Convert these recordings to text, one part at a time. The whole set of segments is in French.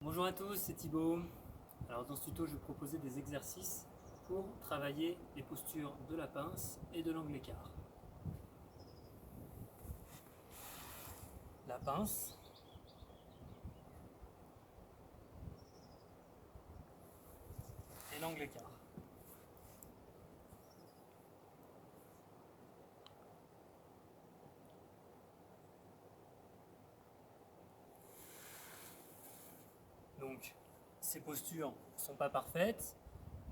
Bonjour à tous, c'est Thibaut. Alors dans ce tuto, je vais proposer des exercices pour travailler les postures de la pince et de l'angle écart. La pince, et l'angle écart. Donc, ces postures ne sont pas parfaites.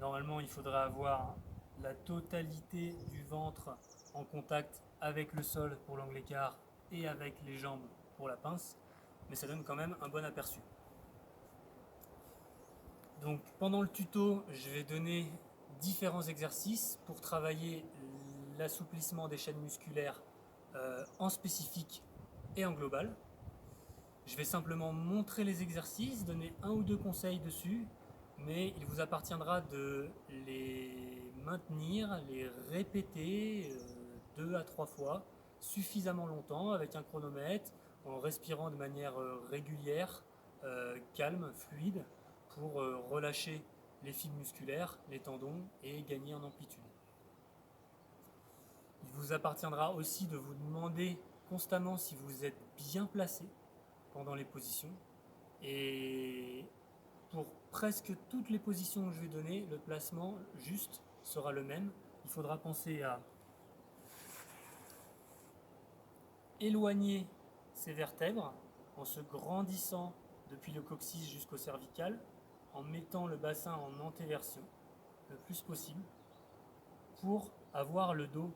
Normalement, il faudrait avoir la totalité du ventre en contact avec le sol pour l'angle écart et avec les jambes pour la pince, mais ça donne quand même un bon aperçu. Donc, pendant le tuto, je vais donner différents exercices pour travailler l'assouplissement des chaînes musculaires en spécifique et en global. Je vais simplement montrer les exercices, donner un ou deux conseils dessus, mais il vous appartiendra de les maintenir, les répéter 2 à 3 fois, suffisamment longtemps avec un chronomètre, en respirant de manière régulière, calme, fluide, pour relâcher les fibres musculaires, les tendons et gagner en amplitude. Il vous appartiendra aussi de vous demander constamment si vous êtes bien placé pendant les positions. Et pour presque toutes les positions que je vais donner, le placement juste sera le même. Il faudra penser à éloigner ces vertèbres en se grandissant depuis le coccyx jusqu'au cervical, en mettant le bassin en antéversion le plus possible pour avoir le dos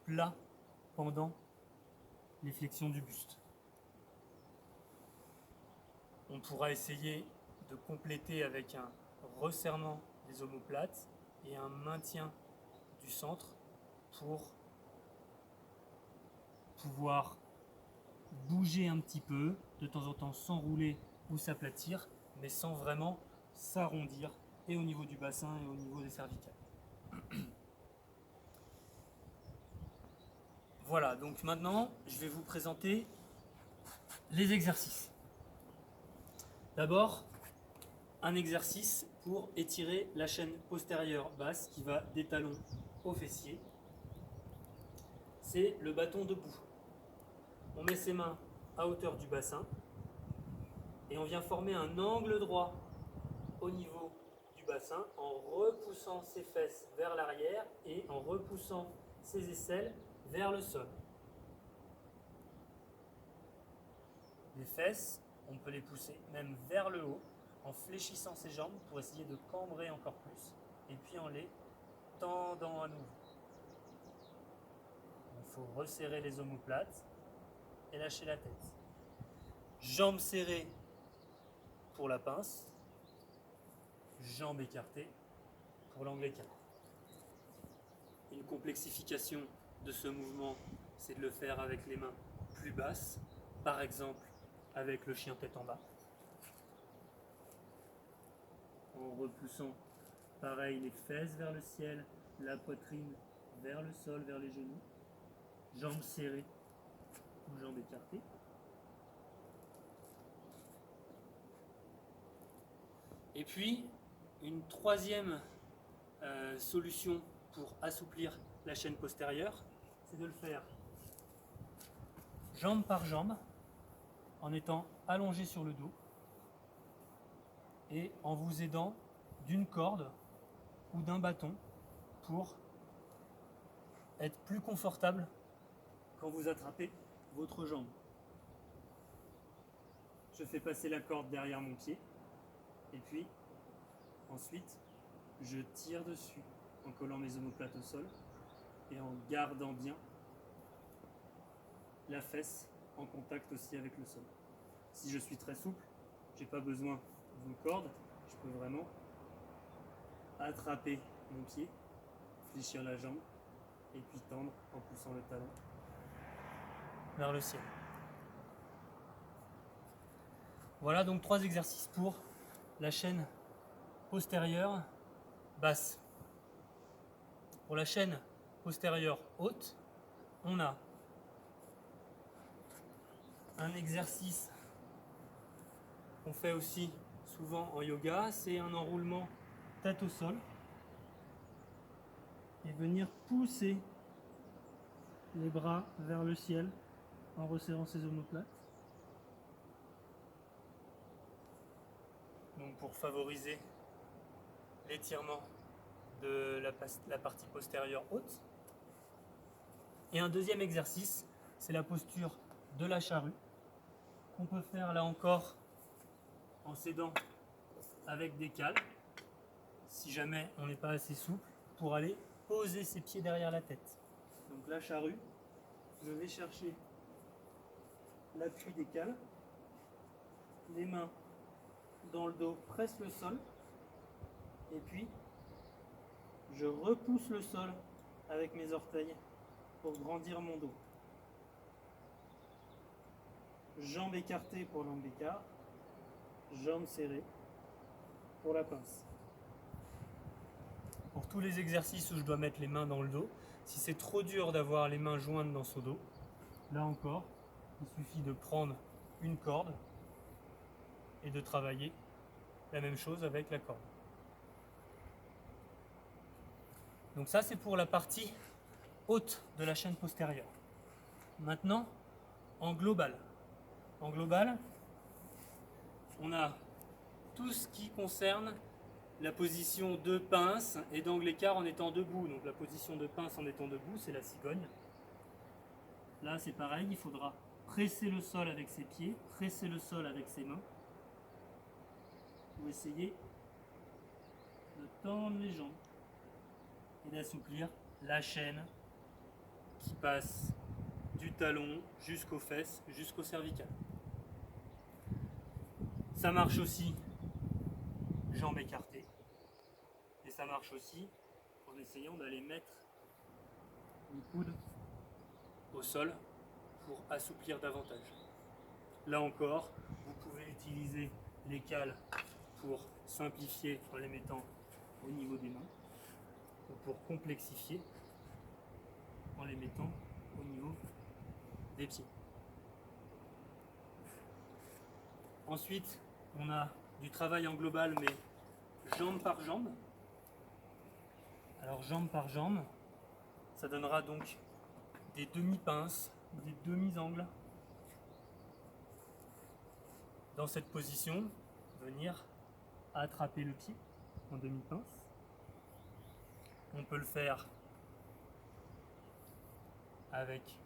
plat pendant les flexions du buste. On pourra essayer de compléter avec un resserrement des omoplates et un maintien du centre pour pouvoir bouger un petit peu, de temps en temps s'enrouler ou s'aplatir, mais sans vraiment s'arrondir, et au niveau du bassin et au niveau des cervicales. Voilà, donc maintenant je vais vous présenter les exercices. D'abord, un exercice pour étirer la chaîne postérieure basse qui va des talons aux fessiers. C'est le bâton debout. On met ses mains à hauteur du bassin et on vient former un angle droit au niveau du bassin en repoussant ses fesses vers l'arrière et en repoussant ses aisselles vers le sol. Les fesses, on peut les pousser même vers le haut en fléchissant ses jambes pour essayer de cambrer encore plus et puis en les tendant à nouveau. Il faut resserrer les omoplates et lâcher la tête. Jambes serrées pour la pince, jambes écartées pour l'angle écart. Une complexification de ce mouvement, c'est de le faire avec les mains plus basses, par exemple avec le chien tête en bas, en repoussant pareil les fesses vers le ciel, la poitrine vers le sol, vers les genoux, jambes serrées ou jambes écartées. Et puis, une troisième solution pour assouplir la chaîne postérieure, c'est de le faire jambe par jambe, en étant allongé sur le dos et en vous aidant d'une corde ou d'un bâton pour être plus confortable quand vous attrapez votre jambe. Je fais passer la corde derrière mon pied et puis ensuite je tire dessus en collant mes omoplates au sol et en gardant bien la fesse en contact aussi avec le sol. Si je suis très souple, je n'ai pas besoin d'une corde, je peux vraiment attraper mon pied, fléchir la jambe et puis tendre en poussant le talon vers le ciel. Voilà donc 3 exercices pour la chaîne postérieure basse. Pour la chaîne postérieure haute, on a un exercice qu'on fait aussi souvent en yoga, c'est un enroulement tête au sol et venir pousser les bras vers le ciel en resserrant ses omoplates. Donc pour favoriser l'étirement de la partie postérieure haute. Et un deuxième exercice, c'est la posture de la charrue, qu'on peut faire là encore en s'aidant avec des cales, si jamais on n'est pas assez souple, pour aller poser ses pieds derrière la tête. Donc la charrue, je vais chercher l'appui des cales, les mains dans le dos pressent le sol, et puis je repousse le sol avec mes orteils pour grandir mon dos. Jambes écartées pour l'angle d'écart, jambes serrées pour la pince. Pour tous les exercices où je dois mettre les mains dans le dos, si c'est trop dur d'avoir les mains jointes dans son dos, là encore, il suffit de prendre une corde et de travailler la même chose avec la corde. Donc ça, c'est pour la partie haute de la chaîne postérieure. Maintenant, en global. En global, on a tout ce qui concerne la position de pince et d'angle écart en étant debout. Donc la position de pince en étant debout, c'est la cigogne. Là, c'est pareil, il faudra presser le sol avec ses pieds, presser le sol avec ses mains pour essayer de tendre les jambes et d'assouplir la chaîne qui passe du talon jusqu'aux fesses, jusqu'au cervical. Ça marche aussi jambes écartées. Et ça marche aussi en essayant d'aller mettre les coudes au sol pour assouplir davantage. Là encore, vous pouvez utiliser les cales pour simplifier en les mettant au niveau des mains ou pour complexifier en les mettant au niveau des pieds. Ensuite, on a du travail en global, mais jambe par jambe. Alors jambe par jambe, ça donnera donc des demi-pinces, des demi-angles. Dans cette position, venir attraper le pied en demi-pince. On peut le faire avec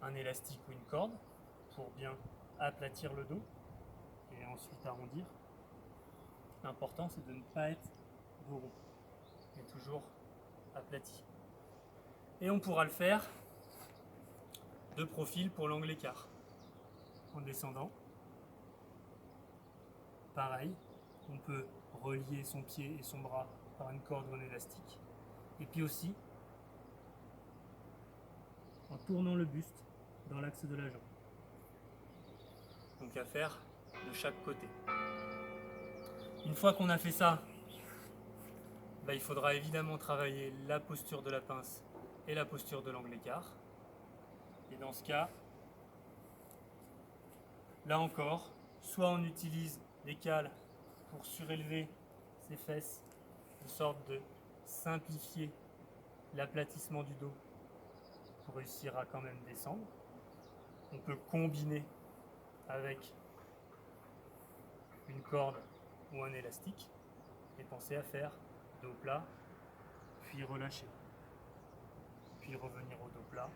un élastique ou une corde pour bien aplatir le dos et ensuite arrondir. L'important, c'est de ne pas être dos rond, mais toujours aplati. Et on pourra le faire de profil pour l'angle écart. En descendant, pareil, on peut relier son pied et son bras par une corde ou un élastique. Et puis aussi, en tournant le buste dans l'axe de la jambe. Donc à faire de chaque côté. Une fois qu'on a fait ça, il faudra évidemment travailler la posture de la pince et la posture de l'angle écart. Et dans ce cas, là encore, soit on utilise les cales pour surélever ses fesses, de sorte de simplifier l'aplatissement du dos pour réussir à quand même descendre. On peut combiner avec une corde ou un élastique et penser à faire dos plat, puis relâcher, puis revenir au dos plat,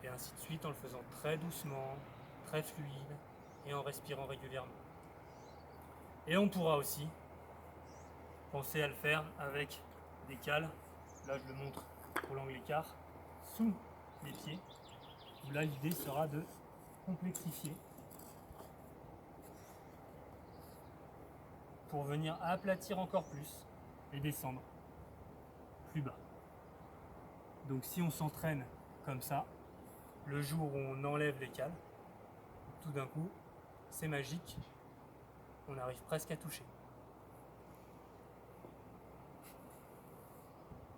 et ainsi de suite en le faisant très doucement, très fluide et en respirant régulièrement. Et on pourra aussi penser à le faire avec des cales, là je le montre pour l'angle écart, sous les pieds, où là l'idée sera de complexifier pour venir aplatir encore plus et descendre plus bas. Donc si on s'entraîne comme ça, le jour où on enlève les cales, tout d'un coup, c'est magique, on arrive presque à toucher.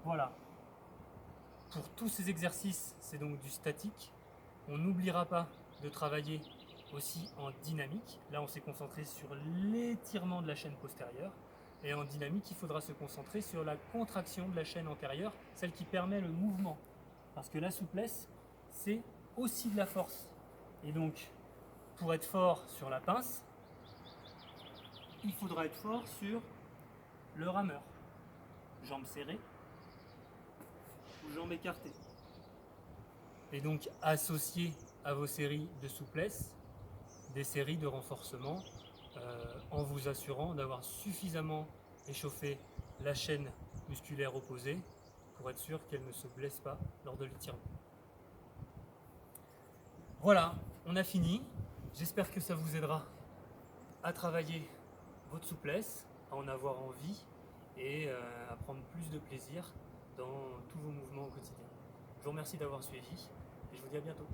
Voilà. Pour tous ces exercices, c'est donc du statique. On n'oubliera pas de travailler aussi en dynamique. Là, on s'est concentré sur l'étirement de la chaîne postérieure. Et en dynamique, il faudra se concentrer sur la contraction de la chaîne antérieure, celle qui permet le mouvement. Parce que la souplesse, c'est aussi de la force. Et donc, pour être fort sur la pince, il faudra être fort sur le rameur. Jambes serrées ou jambes écartées. Et donc, associer à vos séries de souplesse des séries de renforcement en vous assurant d'avoir suffisamment échauffé la chaîne musculaire opposée pour être sûr qu'elle ne se blesse pas lors de l'étirement. Voilà, on a fini. J'espère que ça vous aidera à travailler votre souplesse, à en avoir envie et à prendre plus de plaisir dans tous vos mouvements au quotidien. Je vous remercie d'avoir suivi et je vous dis à bientôt.